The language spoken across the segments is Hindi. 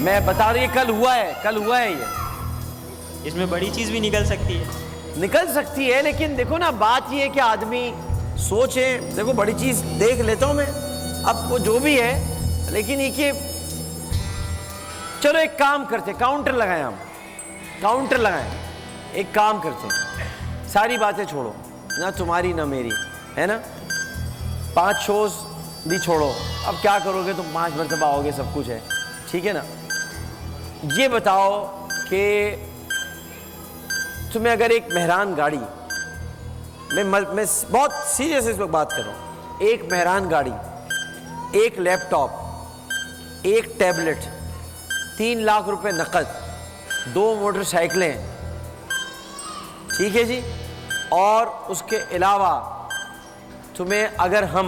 मैं बता रही, कल हुआ है ये। इसमें बड़ी चीज भी निकल सकती है। निकल सकती है, लेकिन देखो ना, बात ये है कि आदमी सोचे। देखो बड़ी चीज देख लेता हूं मैं, अब वो जो भी है, लेकिन ये कि चलो एक काम करते, काउंटर लगाएं, हम काउंटर लगाएं। एक काम करते, सारी बातें छोड़ो, ना तुम्हारी ना मेरी, है ना। 5 शोज भी छोड़ो, अब क्या करोगे तुम, 5 मरतबा आओगे, सब कुछ है, ठीक है ना। ये बताओ कि तुम्हें अगर एक मेहरान गाड़ी, मैं बहुत सीरियस इस वक्त बात कर रहा हूँ, एक मेहरान गाड़ी, एक लैपटॉप, एक टैबलेट, 3 लाख रुपए नकद, 2 मोटरसाइकिलें, ठीक है जी, और उसके अलावा तुम्हें अगर हम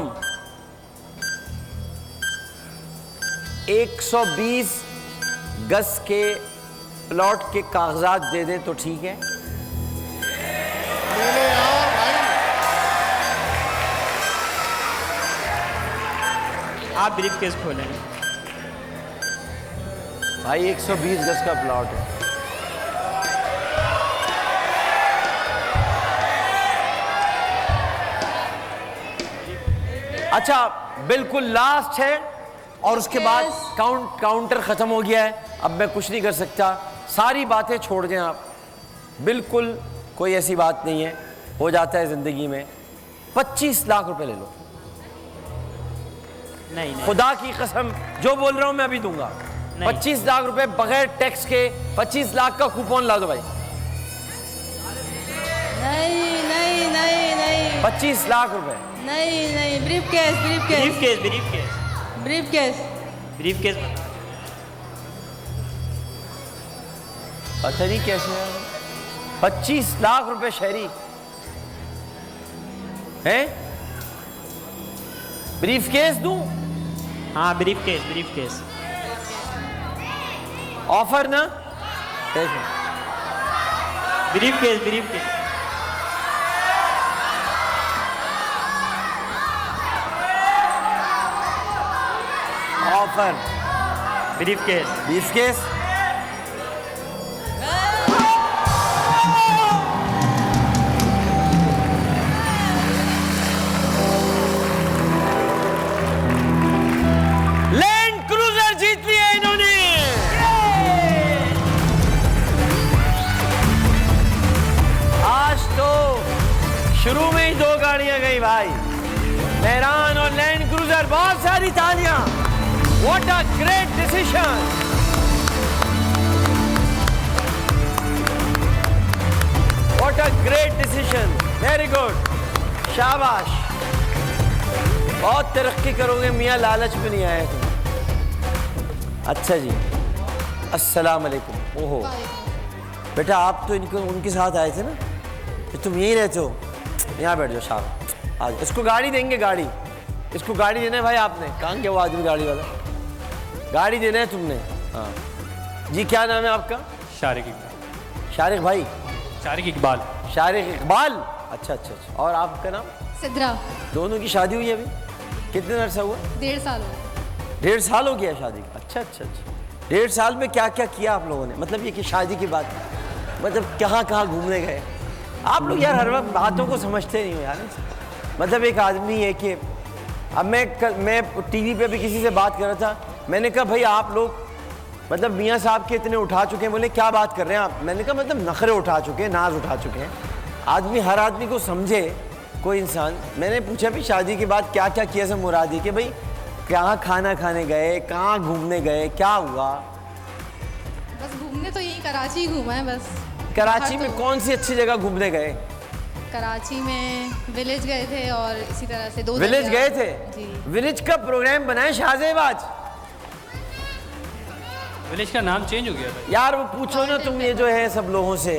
120 गज के प्लॉट के कागजात दे दें तो ठीक है। आप ब्रीफ केस खोलें भाई, 120 गज का प्लॉट है। अच्छा, बिल्कुल लास्ट है, और उसके बाद काउंटर खत्म हो गया है। अब मैं कुछ नहीं कर सकता, सारी बातें छोड़ दें आप, बिल्कुल कोई ऐसी बात नहीं है, हो जाता है जिंदगी में। 25 लाख रुपए ले लो। नहीं, खुदा की कसम जो बोल रहा हूं मैं अभी दूंगा। 25 लाख रुपए बगैर टैक्स के, 25 लाख का कूपन ला दो भाई। नहीं नहीं नहीं नहीं 25 लाख रुपए नहीं नहीं, brief case brief case brief case brief case brief case brief case. पता नहीं कैसे है। 25 लाख रुपए शहरी हैं, ब्रीफ केस दूं? हाँ, ब्रीफ केस ऑफर ना, देखो briefcase offer, briefcase. Land Cruiser जीत लिया इन्होंने। आज तो शुरू में ही 2 गाड़ियां गई भाई, मेहरान और लैंड क्रूजर। बहुत सारी तालियां। What a great decision! What a great decision! Very good. शाबाश, बहुत तरक्की करोगे मियाँ, लालच में नहीं आए तुम। अच्छा जी, अस्सलाम वालेकुम। ओहो बेटा, आप तो उनके साथ आए थे ना, तो तुम यहीं रहते हो। यहाँ बैठ जाओ साहब, आज इसको गाड़ी देंगे, गाड़ी इसको गाड़ी देना है भाई आपने। कहाँ गया वो आदमी गाड़ी वाला? गाड़ी देना है तुमने। हाँ जी, क्या नाम है आपका? शारिक इकबाल। शारिक भाई? शारिक इकबाल। शारिक इकबाल, अच्छा अच्छा अच्छा। और आपका नाम? सिद्रा। दोनों की शादी हुई है अभी? कितने अरसा हुआ? 1.5 साल हो गए। 1.5 साल हो गया शादी का? अच्छा अच्छा अच्छा। 1.5 साल में क्या क्या किया आप लोगों ने? मतलब ये कि शादी की बात, मतलब कहाँ कहाँ घूमने गए आप लोग? यार हर वक्त बातों को समझते नहीं हो यार। मतलब एक आदमी है कि अब मैं टीवी पे भी किसी से बात कर रहा था, मैंने कहा भाई आप लोग मतलब मियाँ साहब के इतने उठा चुके हैं। बोले क्या बात कर रहे हैं आप? मैंने कहा मतलब नखरे उठा चुके हैं, नाज उठा चुके हैं। आदमी, हर आदमी को समझे कोई इंसान। मैंने पूछा भी शादी के बाद क्या क्या किया, सब मुरादी कि भाई कहाँ खाना खाने गए, कहाँ घूमने गए, क्या हुआ? बस घूमने तो यही कराची ही घूमा है बस। कराची में कौन सी अच्छी जगह घूमने गए? कराची में विलेज गए थे, और इसी तरह से 2 विलेज गए थे जी। विलेज का प्रोग्राम बनाए शाहजेबाज। विलेज का नाम चेंज हो गया था यार वो पूछो ना तुम, ये जो है सब लोगों से,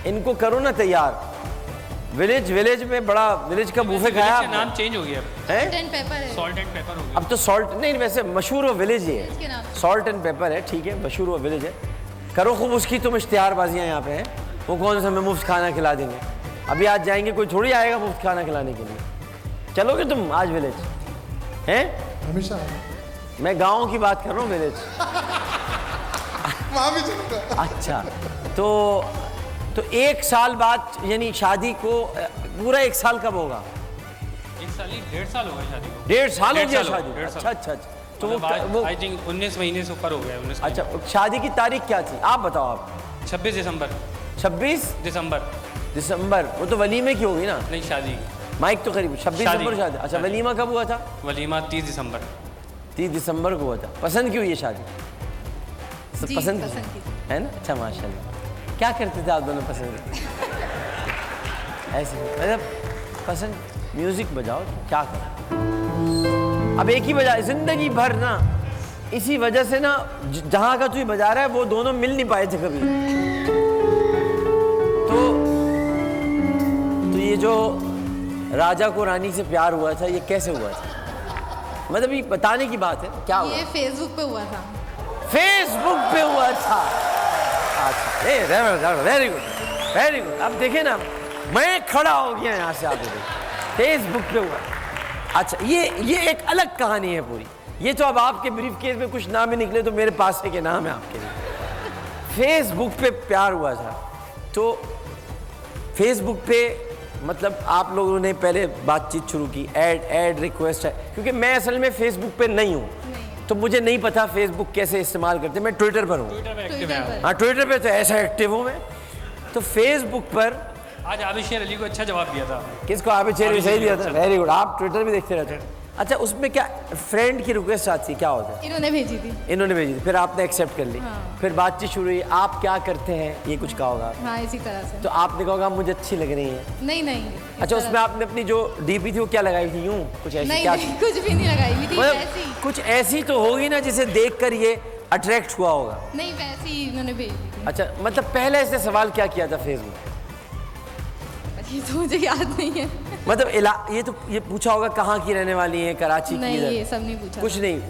इनको करो ना तैयार। विलेज में बड़ा, विलेज का बूफे खाया आपने? नाम चेंज हो गया है, सॉल्ट एंड पेपर है। सॉल्ट एंड पेपर हो गया। अब तो सॉल्ट नहीं, वैसे मशहूर हो विलेज ही इसके है, नाम। सॉल्ट एंड पेपर है, ठीक है, मशहूर हो विलेज है। करो खूब उसकी तुम इश्तिहारबाजियाँ यहाँ पे हैं। वो कौन सा हमें मुफ्त खाना खिला देंगे? अभी आज जाएंगे, कोई थोड़ी आएगा मुफ्त खाना खिलाने के लिए। चलोगे तुम आज विलेज? हैं? हमेशा। मैं गाँव की बात कर रहा हूँ, विलेज। वहाँ भी चलूंगा। अच्छा, तो 1 साल बाद यानी शादी को पूरा 1 साल कब होगा? 1 साल ही 1.5 साल हो गए शादी को। 1.5 साल हो 1.5 गया साल हो शादी? गया, 1.5 अच्छा अच्छा अच्छा। तो वो आई थिंक 19 महीने से ऊपर हो गया। 19 अच्छा, शादी की तारीख क्या थी आप बताओ आप? 26 दिसंबर। 26 दिसंबर दिसंबर। वो तो वलीमे की होगी ना? नहीं, शादी की। माइक तो करीब 26 शादी। दिसंबर शादी। अच्छा, शादी। वलीमा कब हुआ था? वलीमा 30 दिसंबर। 30 दिसंबर को हुआ था। पसंद क्यों ये शादी? जी, पसंद पसंद की थी। है ना? अच्छा, माशाल्लाह। क्या करते थे आप दोनों पसंद? ऐसे मतलब पसंद म्यूजिक बजाओ, क्या करो? अब एक ही बजा जिंदगी भर ना, इसी वजह से ना जहाँ का तू ही बजा रहा है वो दोनों मिल नहीं पाए थे कभी। तो ये जो राजा को रानी से प्यार हुआ था, ये कैसे हुआ था? मतलब ये बताने की बात है, क्या हुआ? ये फेसबुक पे हुआ था। फेसबुक पे हुआ था। अच्छा, वेरी गुड वेरी गुड। अब देखे ना, मैं खड़ा हो गया यहाँ से आगे देख, फेसबुक पे हुआ। अच्छा, ये एक अलग कहानी है पूरी। ये तो अब आपके ब्रीफ केस में कुछ नाम ही निकले तो मेरे पास से के नाम है आपके लिए। फेसबुक पे प्यार हुआ था। तो फेसबुक पे मतलब आप लोगों ने पहले बातचीत शुरू की, ऐड रिक्वेस्ट है, क्योंकि मैं असल में फेसबुक पे नहीं हूँ, तो मुझे नहीं पता फेसबुक कैसे इस्तेमाल करते। मैं ट्विटर पर हूँ। ट्विटर पे एक्टिव ट्विटर है। पर। हाँ, ट्विटर पे तो ऐसा एक्टिव हूँ मैं। तो फेसबुक पर आज आबिद अली को अच्छा जवाब दिया था। किसको? आप सही दिया था। अच्छा। Very good. आप ट्विटर भी देखते रहते हैं। अच्छा, उसमें क्या फ्रेंड की रिक्वेस्ट आती है, क्या होता है? इन्होंने भेजी थी। इन्होंने भेजी थी, फिर आपने एक्सेप्ट कर ली। हाँ। फिर बातचीत शुरू हुई, आप क्या करते हैं, ये कुछ कहा होगा। हाँ, इसी तरह से। तो आपने कहा होगा मुझे अच्छी लग रही है। नहीं नहीं, इस अच्छा, तरह उसमें आपने अपनी जो डीपी थी वो क्या लगाई थी? यूं कुछ ऐसी नहीं क्या नहीं, कुछ भी नहीं लगाई हुई थी। मतलब वैसी कुछ ऐसी तो होगी ना जिसे देखकर ये अट्रैक्ट हुआ होगा। नहीं, वैसी ही इन्होंने भेजी थी। अच्छा, मतलब पहले ऐसे सवाल क्या किया था फेसबुक? ये तो मुझे याद नहीं है। मतलब ये पूछा होगा कहाँ की रहने वाली है, कराची की? नहीं, इधर? ये सब नहीं पूछा कुछ था। नहीं।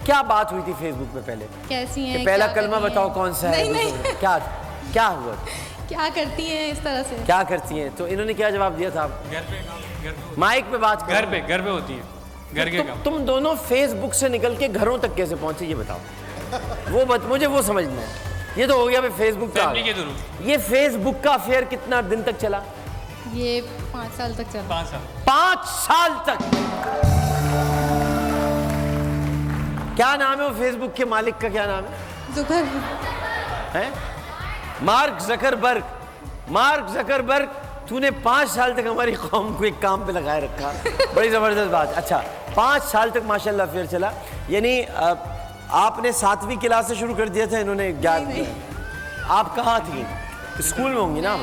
क्या बात हुई थी फेसबुक पे पहले? कैसी हैं? कि पहला क्या कलमा करती बताओ हैं? कौन सा है? नहीं नहीं, क्या क्या हुआ? क्या करती हैं इस तरह से? क्या करती हैं? तो इन्होंने क्या जवाब दिया था आपको? घर पे काम, घर पे माइक पे बात करो। घर पे होती है, घर के काम। तुम दोनों फेसबुक से निकल के घरों तक कैसे पहुंचे, ये बताओ। मुझे वो समझना है। ये तो हो गया फेसबुक का। फैमिली के थ्रू। ये फेसबुक का अफेयर कितना दिन तक चला? ये 5 साल तक चला। 5 साल। 5 साल तक। क्या नाम है वो फेसबुक के मालिक का? क्या नाम है? जुकर। हैं? Mark Zuckerberg. मार्क जकरबर्ग, तूने 5 साल तक हमारी कौम को एक काम पे लगाए रखा। बड़ी ज़बरदस्त बात। अच्छा, 5 साल तक माशाल्लाह अफेयर चला। यानी आपने 7वीं क्लास से शुरू कर दिया था, इन्होंने 11वीं। आप कहाँ थी? स्कूल में होंगी ना?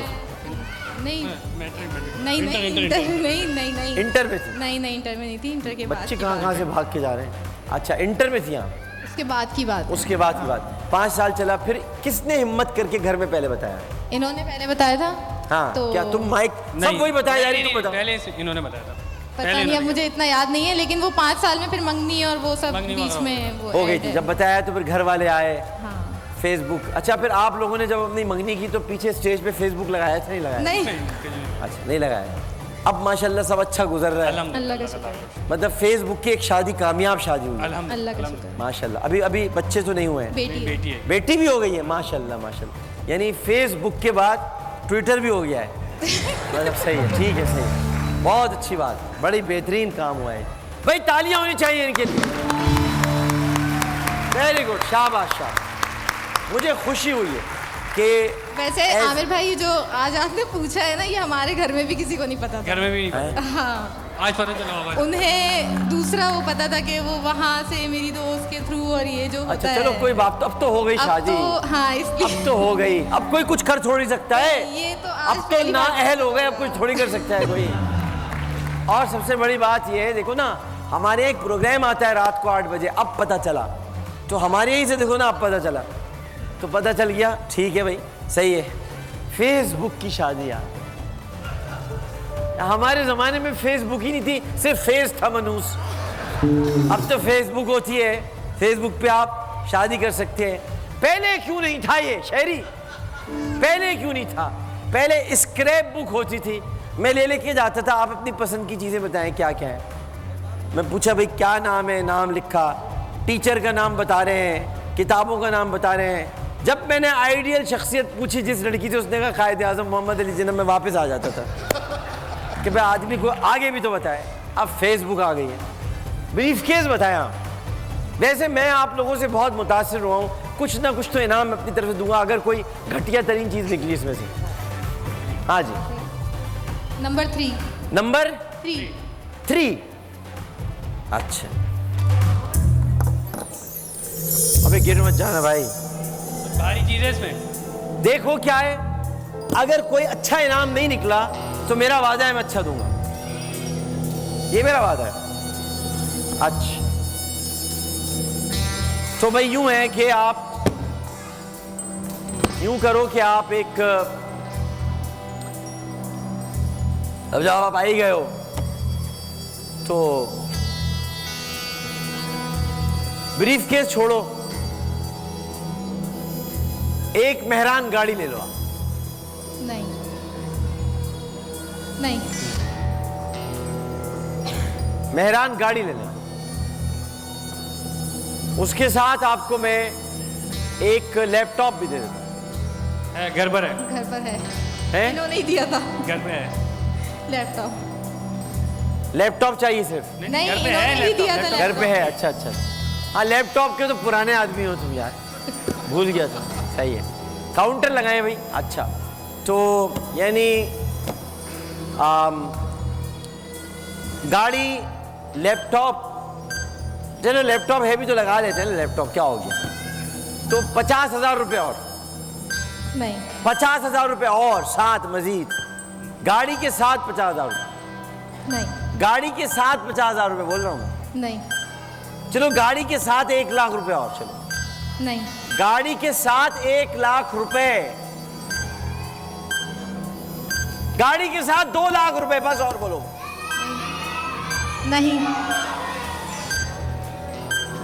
नहीं मैट्रिक। नहीं नहीं, इंटर नहीं नहीं नहीं, इंटर में थी? नहीं नहीं, इंटर में नहीं थी। इंटर के बाद बच्चे की कहाँ बात कहाँ है। से भाग के जा रहे हैं। अच्छा, इंटर में थी आप? उसके बाद की बात है। उसके बाद की बात। 5 साल चला, फिर किसने हिम्मत करके घर में पहले बताया? इन्होंने पहले बताया था। हाँ, तो क्या तुम माइक सब वही बताया जा रही? तुम बताओ। पहले से इन्होंने बताया था। पता नहीं, अब मुझे इतना याद नहीं है, लेकिन वो 5 साल में फिर मंगनी और वो सब मंगनी बीच वगैरह में वो हो गई ऐड थी। है। जब बताया तो फिर घर वाले आए, हाँ। फेसबुक। अच्छा, फिर आप लोगों ने जब अपनी मंगनी की तो पीछे स्टेज पे फेसबुक लगाया था? नहीं लगाया? नहीं, अच्छा, नहीं लगाया। अब माशाल्लाह सब अच्छा गुजर रहा है। अल्लाह का शुक्र है। मतलब फेसबुक की एक शादी कामयाब शादी हुई है। अल्लाह का शुक्र है। माशाल्लाह। अभी बच्चे तो नहीं हुए हैं? बेटी है। बेटी है। बेटी भी हो गई है? माशाल्लाह माशाल्लाह। यानी फेसबुक के बाद ट्विटर भी हो गया है। मतलब सही है, ठीक है, सही है। बहुत अच्छी बात, बड़ी बेहतरीन काम हुआ है भाई। तालियां होनी चाहिए इनके लिए। वेरी गुड, शाबाश शाबाश। मुझे खुशी हुई है कि वैसे आमिर भाई, जो आज आपने पूछा है ना, ये हमारे घर में भी किसी को नहीं पता था। घर में भी नहीं पता। हाँ, आज पता चला होगा। उन्हें दूसरा वो पता था कि वो वहाँ से मेरी दोस्त के थ्रू, और ये जो होता अच्छा है। चलो कोई बात, तो अब तो हो गई अब शादी। तो हाँ, इसलिए अब तो हो गई, अब कोई कुछ कर थोड़ी सकता है। ये तो आज अब तो पहली ना बार- अहल हो गए, अब कुछ थोड़ी कर सकता है कोई। और सबसे बड़ी बात ये है, देखो ना, हमारे एक प्रोग्राम आता है रात को 8 बजे, अब पता चला। तो हमारे यहीं से देखो ना, अब पता चला, तो पता चल गया, ठीक है भाई, सही है। फेसबुक की शादी यार, हमारे ज़माने में फेसबुक ही नहीं थी, सिर्फ फेस था मनूस। अब तो फेसबुक होती है, फेसबुक पे आप शादी कर सकते हैं। पहले क्यों नहीं था ये शहरी? पहले क्यों नहीं था? पहले स्क्रैप बुक होती थी, मैं ले लेके जाता था, आप अपनी पसंद की चीज़ें बताएं क्या क्या है। मैं पूछा भाई क्या नाम है, नाम लिखा, टीचर का नाम बता रहे हैं, किताबों का नाम बता रहे हैं, जब मैंने आइडियल शख्सियत पूछी जिस लड़की से, उसने कहा कायद आज़म मोहम्मद अली जिन्ना, मैं वापस आ जाता था कि भाई आदमी को आगे भी तो बताए। अब फेसबुक आ गई है, ब्रीफकेस बताया। वैसे मैं आप लोगों से बहुत मुतासिर हुआ हूँ, कुछ ना कुछ तो इनाम अपनी तरफ से दूंगा अगर कोई घटिया तरीन चीज़ निकली इसमें से। हाँ जी, नंबर 3। नंबर 3। अच्छा, अबे गिर मत जाना भाई, सारी चीजें इसमें। देखो क्या है, अगर कोई अच्छा इनाम नहीं निकला तो मेरा वादा है मैं अच्छा दूंगा, ये मेरा वादा है। अच्छा, तो भाई यूं है कि आप यूं करो कि आप एक, अब जब आप आ ही गए हो तो ब्रीफकेस छोड़ो, एक मेहरान गाड़ी ले लो आप। नहीं नहीं, मेहरान गाड़ी ले लेना, उसके साथ आपको मैं एक लैपटॉप भी दे देता हूं। है, घर पर है। घर पर है, है? इन्होंने ही दिया था घर पे है। लैपटॉप। लैपटॉप चाहिए सिर्फ? नहीं, घर पे है इन्होंने ही दिया था लैपटॉप। घर पे है? अच्छा अच्छा अच्छा। हाँ, लैपटॉप के तो पुराने आदमी हो तुम यार, भूल गया था। सही है, काउंटर लगाए भाई। अच्छा, तो यानी गाड़ी, लैपटॉप, चलो लैपटॉप है भी तो लगा लेते हैं ना, लैपटॉप क्या हो गया। तो 50,000 रुपये और, नहीं 50,000 रुपये और साथ मजीद, गाड़ी के साथ 50,000 रुपये, नहीं गाड़ी के साथ 50,000 रुपये बोल रहा हूँ मैं। नहीं चलो गाड़ी के साथ 1 लाख रुपए और, चलो नहीं गाड़ी के साथ 1 लाख रुपए, गाड़ी के साथ 2 लाख रुपए, बस और बोलो। नहीं,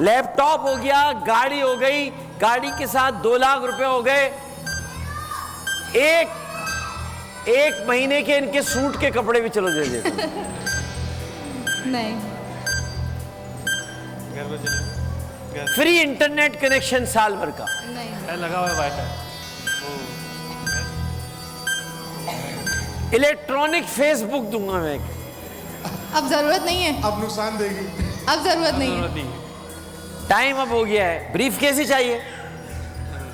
लैपटॉप हो गया, गाड़ी हो गई, गाड़ी के साथ 2 लाख रुपए हो गए, एक महीने के इनके सूट के कपड़े भी चलो दे देते। नहीं घर पे चले। फ्री इंटरनेट कनेक्शन साल भर का। नहीं है, लगा हुआ है वाईफाई। इलेक्ट्रॉनिक फेसबुक दूंगा मैं। अब जरूरत नहीं है, अब नुकसान देगी। अब जरूरत नहीं जरूरत है। नहीं है। टाइम अब हो गया है, ब्रीफ केस ही चाहिए।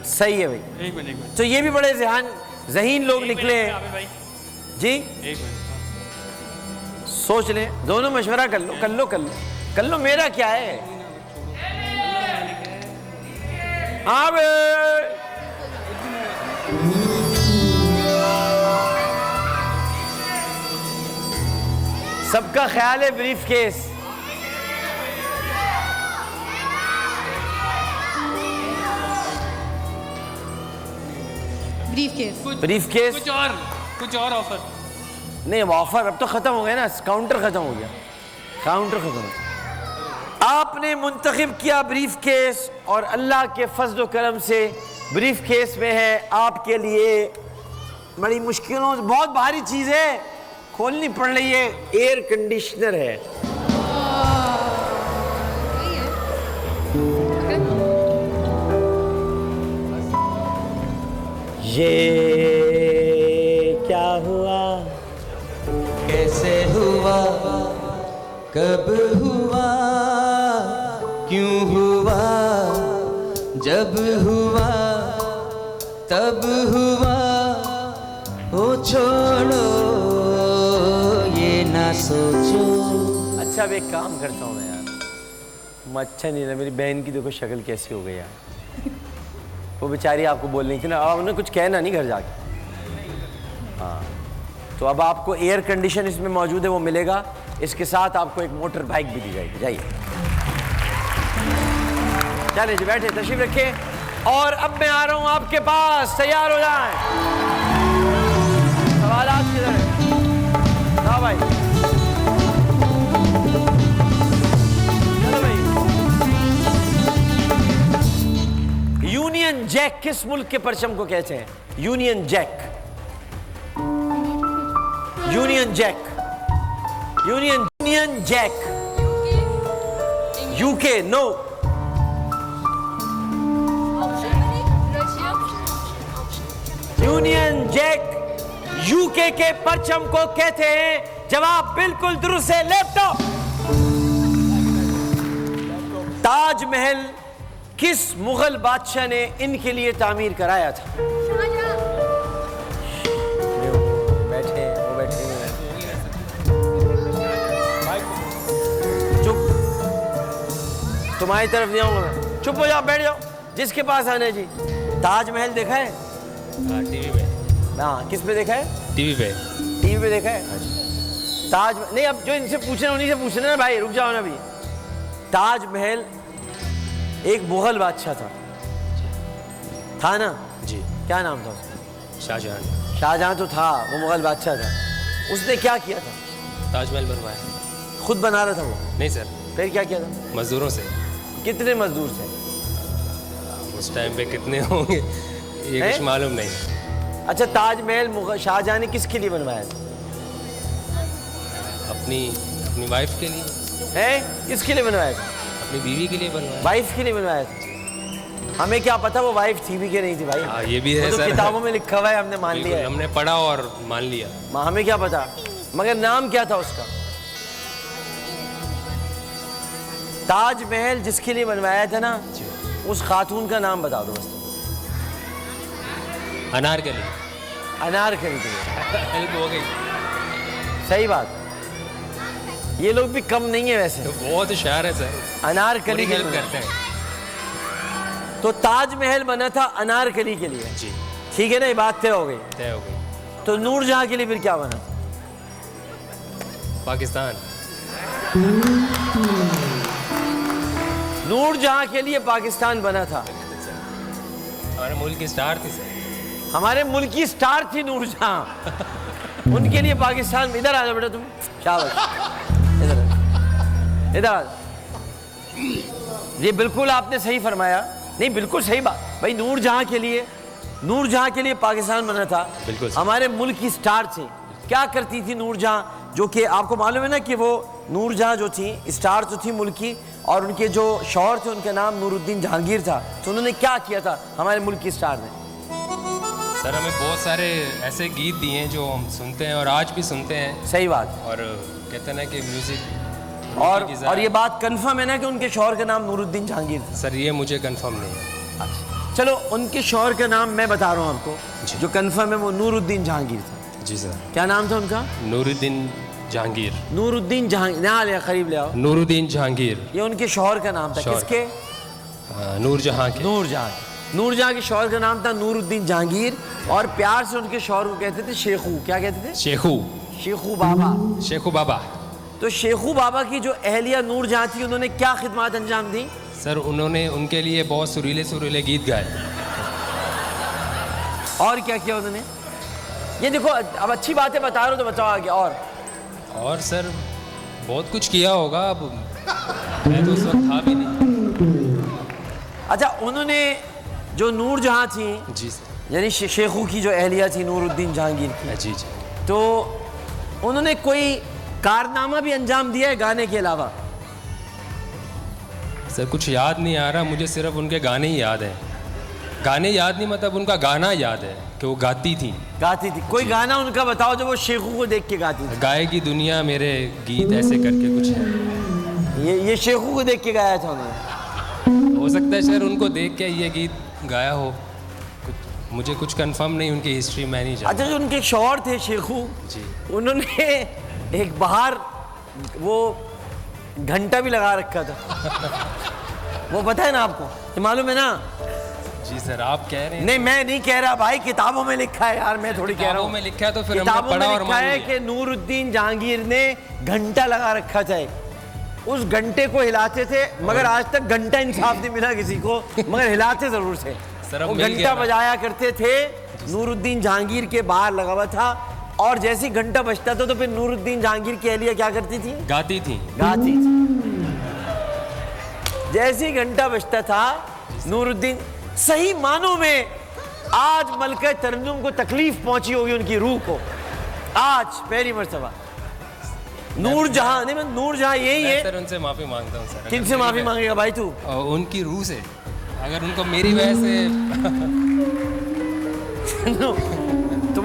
सही है भाई। एक मिनट। तो ये भी बड़े ज़हीन लोग निकले हैं आबिद भाई, जी। एक मिनट। सोच लें, दोनों मशवरा कर लो, कर लो, मेरा क्या है। हाँ बे, सबका ख्याल है ब्रीफ केस। ब्रीफ केस कुछ और ऑफर। नहीं, अब ऑफर अब तो खत्म हो गया ना, काउंटर खत्म हो गया, काउंटर खत्म हो गया। आपने मुंतखब किया ब्रीफ केस, और अल्लाह के फजल व करम से ब्रीफ केस में है आपके लिए बड़ी मुश्किलों से, बहुत भारी चीज़ है, खोलनी पड़ रही है, एयर कंडीशनर है। सही है। ये क्या हुआ, कैसे हुआ, कब हुआ, क्यों हुआ, जब हुआ तब हुआ, ओ छोड़ो ये ना सोचो। अच्छा अब एक काम करता हूँ मैं यार, अच्छा नहीं ना, मेरी बहन की देखो शक्ल कैसी हो गई यार, वो बेचारी आपको बोल रही थी ना, अब उन्हें कुछ कहना नहीं घर जाके। हाँ, तो अब आपको एयर कंडीशन इसमें मौजूद है, वो मिलेगा, इसके साथ आपको एक मोटर बाइक भी दी जाएगी। जाइए, चलिए जी, बैठे, तशरीफ रखिए। और अब मैं आ रहा हूँ आपके पास, तैयार हो जाएं। सवालात किधर है? हाँ भाई, चलो भाई। यूनियन जैक किस मुल्क के परचम को कहते हैं? Union Jack, Union Jack, Union Jack. UK? No. Union Jack UK के परचम को कहते हैं? जवाब बिल्कुल दुरुस्त है, लैपटॉप। ताजमहल किस मुगल बादशाह ने इनके लिए तामीर कराया था? बैठे वो बैठे चुप, तुम्हारी तरफ नहीं आऊंगा मैं। चुप हो जाओ, बैठ जाओ। जिसके पास आने जी। ताजमहल देखा है? टीवी पे। हाँ, किस पे देखा है? टीवी पे। टीवी पे देखा है? ताज नहीं, अब जो इनसे पूछना उन्हीं से पूछना ना भाई, रुक जाओ ना अभी। ताजमहल एक मुगल बादशाह था ना? जी। क्या नाम था उसका? शाहजहां। शाहजहां तो था, वो मुगल बादशाह था। उसने क्या किया था? ताजमहल बनवाया। खुद बना रहा था वो? नहीं सर, फिर क्या किया था? मजदूरों से। कितने मजदूर थे उस टाइम पे कितने होंगे ये हैं? कुछ मालूम नहीं। अच्छा, ताजमहल शाहजहां ने किसके लिए बनवाया था? अपनी वाइफ के लिए। हैं? किसके लिए बनवाया था? अपनी बीवी के लिए बनवाया। वाइफ के लिए बनवाया था। हमें क्या पता वो वाइफ थी भी कि नहीं थी भाई। हाँ, ये भी है वो तो सर। किताबों में लिखा हुआ है, हमने मान लिया है। हमने पढ़ा और मान लिया। हमें क्या पता, मगर नाम क्या था उसका? ताजमहल जिसके लिए बनवाया था ना, उस खातून का नाम बता दो बस। अनारकली। अनारकली के लिए। हेल्प हो गई। सही बात। ये लोग भी कम नहीं है वैसे, बहुत शायर है सर। अनारकली के हेल्प लिए। करते हैं। तो ताजमहल बना था अनारकली के लिए। जी। ठीक है ना, ये बात तय हो गई। तय हो गई। तो नूरजहां के लिए फिर क्या बना? पाकिस्तान। नूरजहां के लिए पाकिस्तान बना था। हमारे मुल्क की स्टार थी सर। हमारे मुल्क की स्टार थी नूरजहां, उनके लिए पाकिस्तान। इधर आ जाओ बेटा तुम, शाबाश। इधर आ। ये बिल्कुल आपने सही फरमाया। नहीं, बिल्कुल सही बात भाई। नूरजहां के लिए पाकिस्तान बना था। बिल्कुल। हमारे मुल्क की स्टार थी। क्या करती थी नूरजहां? जो कि आपको मालूम है ना कि वो नूरजहां जो थी स्टार तो थी मुल्क की, और उनके जो शौहर थे उनका नाम नूरुद्दीन जहांगीर था। तो उन्होंने क्या किया था हमारे मुल्क की स्टार ने? सर हमें बहुत सारे ऐसे गीत दिए हैं जो हम सुनते हैं और आज भी सुनते हैं। सही बात। और कहते हैं ना कि म्यूजिक और ये बात कंफर्म है ना कि उनके शौहर का नाम नूरुद्दीन जहांगीर था? सर ये मुझे कंफर्म नहीं है। चलो, उनके शौहर का नाम मैं बता रहा हूँ आपको, जी। जो कंफर्म है वो नूरुद्दीन जहांगीर था। जी सर। क्या नाम था उनका? नूरुद्दीन जहांगीर। नूरुद्दीन जहांगीर। ना ले, करीब ले आओ। नूरुद्दीन जहांगीर। ये उनके शौहर का नाम था। शौहर। किसके? नूरजहां के। नूरजहां के शौहर का नाम था नूरुद्दीन जहांगीर, और प्यार से उनके शौहर को कहते थे शेखू। क्या कहते थे? शेखू। शेखू बाबा। शेखू बाबा। तो शेखू बाबा की जो अहलिया नूरजहां थी, उन्होंने क्या खिदमत अंजाम दी? सर उन्होंने उनके लिए बहुत सुरीले सुरीले गीत गाए। और क्या किया उन्होंने? ये देखो, अब अच्छी बातें बता रहे हो तो बताओ आगे। और सर बहुत कुछ किया होगा, अब मैं तो उस वक्त था भी नहीं। अच्छा, उन्होंने जो नूरजहां थी, जी सर। यानी शेखू की जो अहलिया थी नूरुद्दीन जहांगीर की, जी जी। तो उन्होंने कोई कारनामा भी अंजाम दिया है गाने के अलावा? सर कुछ याद नहीं आ रहा मुझे, सिर्फ उनके गाने ही याद हैं। गाने याद नहीं, मतलब उनका गाना याद है कि वो गाती थी। गाती थी। कोई गाना उनका बताओ जो वो शेखू को देख के गाती थी। गाएगी दुनिया मेरे गीत, ऐसे करके कुछ है। ये शेखू को देख के गाया था उन्होंने? हो सकता है सर उनको देख के ये गीत गाया हो। मुझे कुछ कंफर्म नहीं, उनकी हिस्ट्री मैं नहीं जानता। अच्छा, जो उनके शौहर थे शेखू, जी। उन्होंने एक बाहर वो घंटा भी लगा रखा था। वो पता है ना आपको? ये मालूम है ना? जी सर, आप कह रहे हैं। नहीं, मैं नहीं कह रहा भाई, किताबों में लिखा है यार, मैं थोड़ी कह रहा किताबों हूँ। में लिखा है तो फिर हमने किताबों पढ़ा में और लिखा मान है लिया। कि नूरुद्दीन जहांगीर ने घंटा लगा रखा था। उस घंटे को हिलाते थे, मगर आज तक घंटा इंसाफ नहीं मिला किसी को, मगर हिलाते जरूर थे। सर, अब वो मिल घंटा गया ना। बजाया करते थे। नूरुद्दीन जहांगीर के बाहर लगा हुआ था, और जैसे ही घंटा बजता था तो फिर नूरुद्दीन जहांगीर की अहलिया क्या करती थी? गाती थी। गाती थी। जैसे ही घंटा बजता था, नूरुद्दीन, सही मानों में आज मलका तरन्नुम को तकलीफ पहुंची होगी उनकी रूह को। आज पहली मर्तबा नूरजहां, नहीं मैं नूरजहां यही है। सर उनसे माफी मांगता हूँ सर। किन से माफी मांगेगा भाई तू? उनकी रूह से, अगर उनको मेरी वजह से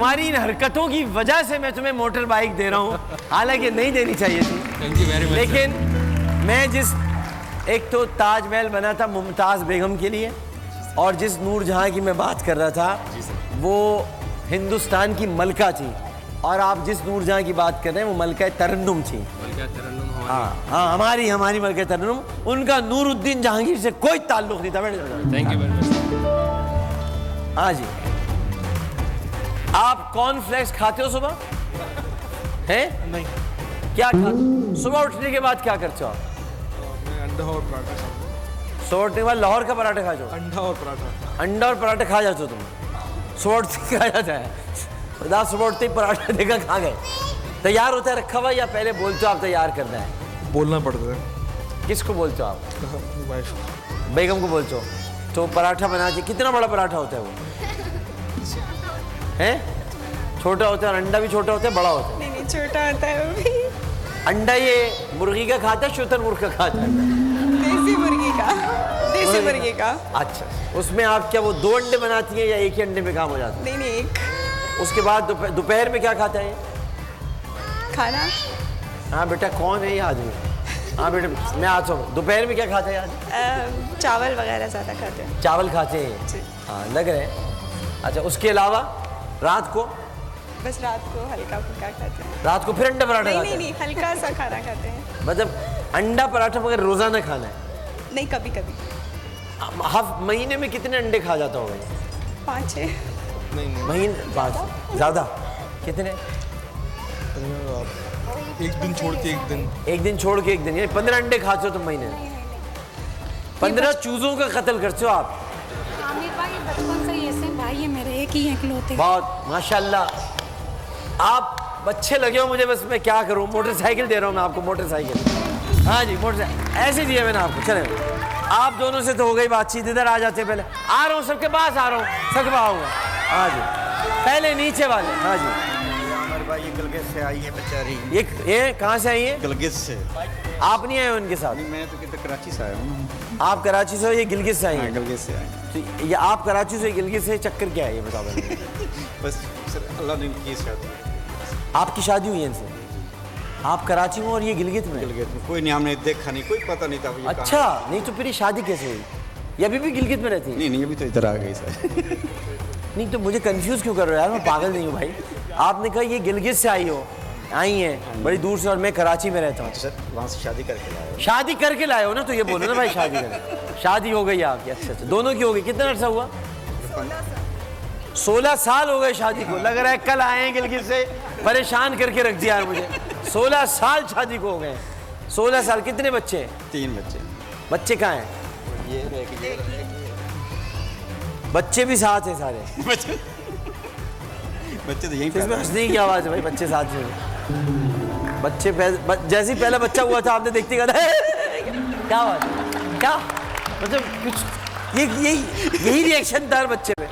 तुम्हारी इन हरकतों की वजह से मैं तुम्हें मोटर बाइक दे रहा हूँ, हालांकि नहीं देनी चाहिए थी। Thank you very much. लेकिन मैं जिस एक तो ताजमहल बना था मुमताज़ बेगम के लिए, और जिस नूरजहां की मैं बात कर रहा था वो हिंदुस्तान की मलका थी, और आप जिस नूरजहां की बात कर रहे हैं वो मलका तरन्नुम थी। हाँ, हमारी मलका तरन्नुम, उनका नूरुद्दीन जहांगीर से कोई ताल्लुक नहीं था। Thank you very much. हाँ जी, आप कॉर्नफ्लेक्स खाते हो सुबह? हैं? नहीं, क्या खाते? सुबह उठने के बाद क्या करते हो आप? मैं अंडा और पराठा खाता हूँ। सुबह उठने के बाद लाहौर का पराठा खा जाओ? अंडा और पराठा। अंडा और पराठा खा जाते हो तुम? सुबह उठते खा जाता है? खुदा सुबह उठते ही पराठा देखा खा गए। तैयार होता है रखा हुआ, या पहले बोलते हो आप तैयार करना है? बोलना पड़ता है। किसको बोलते हो आप? वाइफ। बेगम को बोलते हो? तो पराठा बना के, कितना बड़ा पराठा होता है वो? हैं? छोटा होता है, और अंडा भी छोटा होता है, बड़ा होता है? नहीं, छोटा होता है वो भी। अंडा ये मुर्गी का खाता है, शुतुरमुर्ग का खाता है? देसी मुर्गी का। देसी मुर्गी का। अच्छा, उसमें आप क्या वो 2 अंडे बनाती हैं या एक ही अंडे में काम हो जाता है? नहीं, एक। उसके बाद दोपहर में क्या खाता है ये? खाना। हाँ बेटा, कौन है ये आदमी? हाँ बेटा, मैं आता हूँ। दोपहर में क्या खाता है आज? चावल वगैरह ज़्यादा खाते हैं। चावल खाते हैं? जी। हाँ, लग रहे हैं। अच्छा, उसके अलावा रात को? बस रात को हल्का फुल्का खाते हैं। रात को फिर अंडा पराठा नहीं खाते नहीं हैं? नहीं, हल्का सा खाना खाते हैं। मतलब अंडा पराठा मगर रोजाना खाना है? नहीं, कभी कभी। महीने में कितने अंडे खा जाता होगा ये? 5-6। नहीं, महीने 5? ज़्यादा? कितने? एक दिन छोड़ के एक दिन। एक दिन छोड़ के एक दिन, यानी 15 अंडे खाते हो तुम महीने में? 15 चूजों का कत्ल करते हो आप? आमिर भाई बचपन से ये से भाई है मेरे, एक ही इकलौते। बहुत माशाल्लाह, आप अच्छे लगे हो मुझे। बस मैं क्या करूं, मोटरसाइकिल दे रहा हूं मैं आपको, मोटरसाइकिल। हाँ जी, मोटरसाइकिल ऐसे दिए मैंने आपको। चले, आप दोनों से तो हो गई बातचीत, इधर आ जाते। पहले आ रहा हूँ, सबके पास आ रहा हूँ, सबके पास आऊँगा। हाँ जी, पहले नीचे वाले। हाँ जी, अमर भाई ये गिलगित से आई है बेचारी। ये कहाँ से आई है? गिलगित से। आप नहीं आए हो उनके साथ? मैं तो कितने कराची से आया हूँ। आप कराची से हो, ये गिलगित से आई हाँ, है? गिलगित से आए। तो ये आप कराची से गिलगित से, चक्कर क्या है ये बताओ पहले। बस सर, अल्लाह ने की शादी। आपकी शादी हुई है इनसे? आप कराची में और ये गिलगित में? गिलगित में कोई नहीं, हमने देखा नहीं, कोई पता नहीं था। ये कहाँ अच्छा, नहीं तो फिर ये शादी कैसे हुई? ये अभी भी गिलगित में रहती है? नहीं, अभी तो इधर आ गई सर। नहीं तो मुझे कंफ्यूज क्यों कर रहे हो यार, मैं पागल नहीं हूँ भाई। आपने कहा ये गिलगित से आई हैं बड़ी दूर से, और मैं कराची में रहता हूँ। सर वहाँ से शादी करके लाया। शादी करके लाए हो ना, तो ये बोलो ना भाई शादी करके। शादी हो गई आपकी? अच्छा अच्छा, दोनों की हो गई। कितना अर्सा हुआ? 16 साल हो गए शादी को। लग रहा है कल आए हैं गिलगित से, परेशान करके रख दिया है मुझे। 16 साल शादी को हो गए। 16 साल। कितने बच्चे? 3 बच्चे। बच्चे कहाँ हैं? ये बच्चे भी साथ हैं सारे? बच्चे तो यहीं इसमें हंसने की आवाज़ है भाई, बच्चे साथ में। बच्चे जैसे ही पहला बच्चा हुआ था आपने देखते कहा क्या बात, क्या मतलब कुछ यही रिएक्शन था हर बच्चे पे।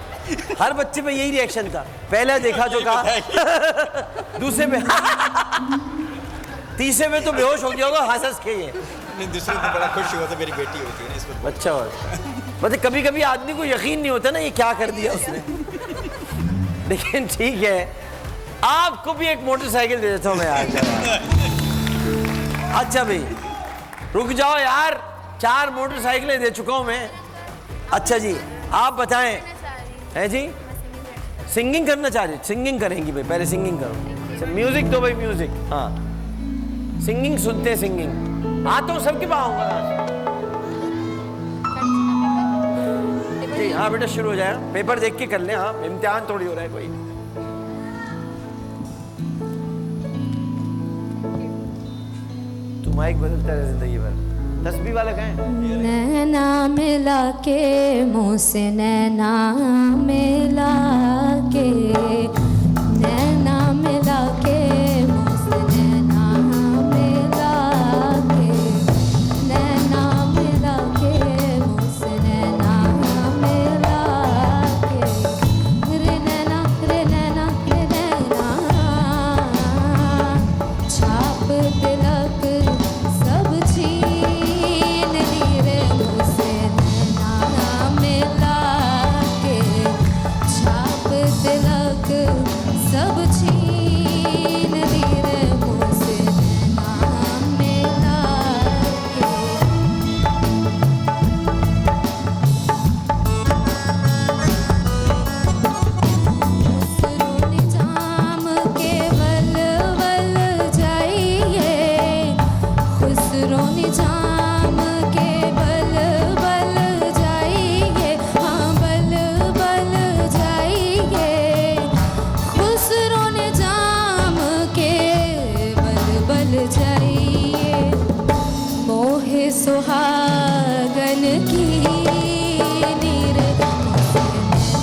हर बच्चे पे यही रिएक्शन था। पहले देखा जो कहा, दूसरे में तीसरे में तो बेहोश हो गया होगा हंस के। ये नहीं, दूसरे दिन बड़ा खुश हुआ था, मेरी बेटी होती है ना इसमें। अच्छा हुआ। मतलब कभी कभी आदमी को यकीन नहीं होता ना ये क्या कर दिया उसने। लेकिन ठीक है, आपको भी एक मोटरसाइकिल दे देता हूँ मैं यार। अच्छा भाई रुक जाओ यार, 4 मोटरसाइकिलें दे चुका हूँ मैं। अच्छा जी, आप बताएं। है जी, सिंगिंग करना चाह रही? सिंगिंग करेंगी भाई, पहले सिंगिंग करो। म्यूजिक दो भाई, म्यूजिक। हाँ, सिंगिंग सुनते हैं, सिंगिंग। आता हूँ, सबके पास आऊँगा। जी हाँ बेटा, शुरू हो जाएगा। पेपर देख के कर ले। हाँ, इम्तिहान थोड़ी हो रहा है कोई। तू माइक बदलता है जिंदगी भर। तस्बीह वाला कहाँ है? नैना मिला के मुँह से, नैना मिला के, नैना मिला के मुँह से, नैना मिला के, नैना मिला के मुँह से, नैना मिला के, रे नैना रे नैना रे नैना, छाप तिलक सब छीन ली रे मुझसे, नैना मिला के, छाप तिलक सुहागन की नीर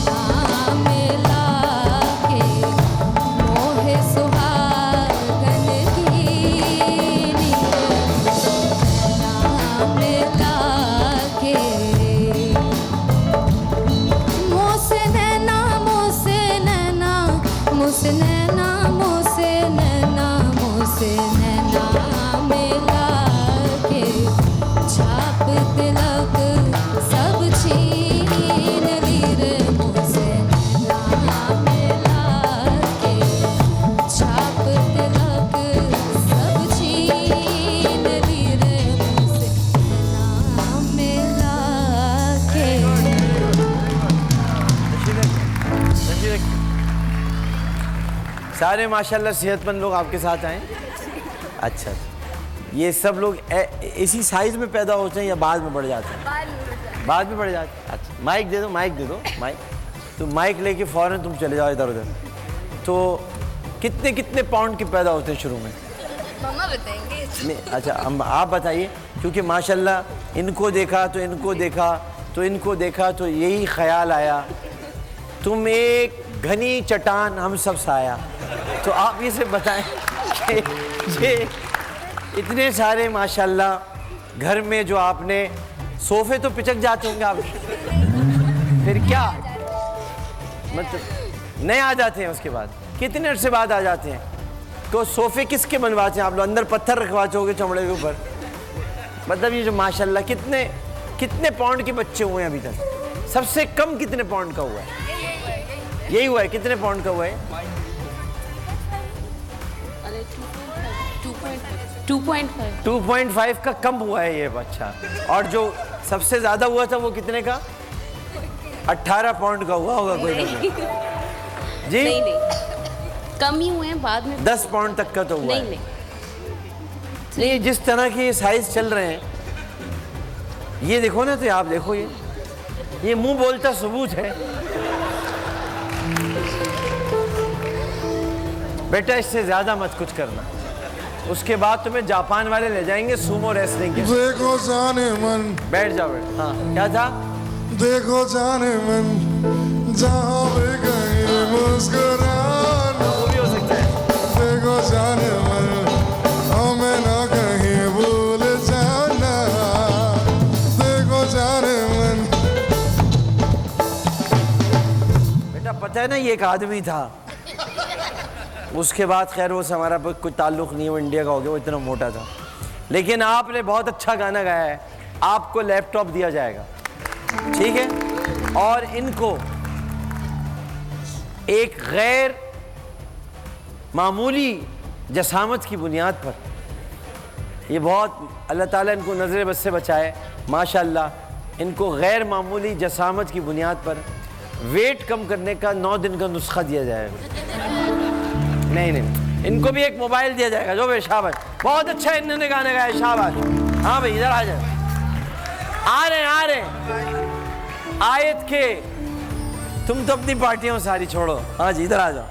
नाम लाके मोहे सुहागन की नीर नाम लाके मोसे नैना मोसे नैना मोसे नैना मोसे नैना मोसे नैना मिला के छाप तिलक सब छीन ली रे मोसे नैना मिला के छाप तिलक सब छीन ली रे मोसे नैना मिला के। सारे माशाल्लाह सेहतमंद लोग आपके साथ आए। अच्छा, ये सब लोग इसी साइज में पैदा होते हैं या बाद में बढ़ जाते हैं? बाद में बढ़ जाते हैं। अच्छा, माइक दे दो, माइक दे दो, माइक। तो माइक लेके फौरन तुम चले जाओ इधर उधर। तो कितने कितने पाउंड के पैदा होते हैं शुरू में? मम्मा बताएंगे। नहीं, अच्छा आप बताइए, क्योंकि माशाल्लाह इनको देखा तो इनको देखा तो इनको देखा तो यही ख्याल आया, तुम एक घनी चट्टान हम सब साया। तो आप ये से बताएं कि ये इतने सारे माशाल्लाह घर में जो आपने सोफे तो पिचक जाते होंगे आप, फिर क्या मतलब नए आ जाते हैं? उसके बाद कितने अर्से बाद आ जाते हैं? तो सोफे किसके बनवाते हैं आप लोग? अंदर पत्थर रखवाते होंगे चमड़े के ऊपर। मतलब ये जो माशाल्लाह कितने कितने पाउंड के बच्चे हुए हैं अभी तक? सबसे कम कितने पाउंड का हुआ है? यही हुआ है। कितने पाउंड का हुआ है? 2.5 का कम हुआ है ये बच्चा। और जो सबसे ज्यादा हुआ था वो कितने का? 18 पाउंड का हुआ होगा कोई ना कोई। जी नहीं नहीं, कम ही हुए हैं बाद में। 10 पाउंड तक का तो हुआ नहीं है। नहीं, जिस तरह के साइज चल रहे हैं, ये देखो ना, तो आप देखो, ये मुंह बोलता सबूत है। बेटा इससे ज्यादा मत कुछ करना, उसके बाद तुम्हें जापान वाले ले जाएंगे सूमो रेसलिंग के। देखो जाने मन, बैठ जाओ बेटा। हाँ, क्या था? देखो जाने मन, जहाँ भी कहीं मुस्कुराना। वो भी हो सकता है। देखो जाने मन, हमें ना कहीं भूल जाना। देखो जाने मन। बेटा पता है ना, ये एक आदमी था, उसके बाद खैर वो से हमारा कोई ताल्लुक़ नहीं, वो इंडिया का हो गया, वो इतना मोटा था। लेकिन आपने बहुत अच्छा गाना गाया है, आपको लैपटॉप दिया जाएगा, ठीक है? और इनको एक गैर मामूली जसामत की बुनियाद पर, ये बहुत अल्लाह ताला इनको नज़र बद से बचाए, माशाल्लाह, इनको गैर मामूली जसामत की बुनियाद पर वेट कम करने का 9 दिन का नुस्खा दिया जाएगा। नहीं नहीं, इनको भी एक मोबाइल दिया जाएगा। जो भाई शाबाश, बहुत अच्छा इन्होंने गाने गाया, शाबाश। हाँ भाई इधर आ जाए। आ रहे आयत के, तुम तो अपनी पार्टियां सारी छोड़ो। हाँ जी इधर आ जाओ।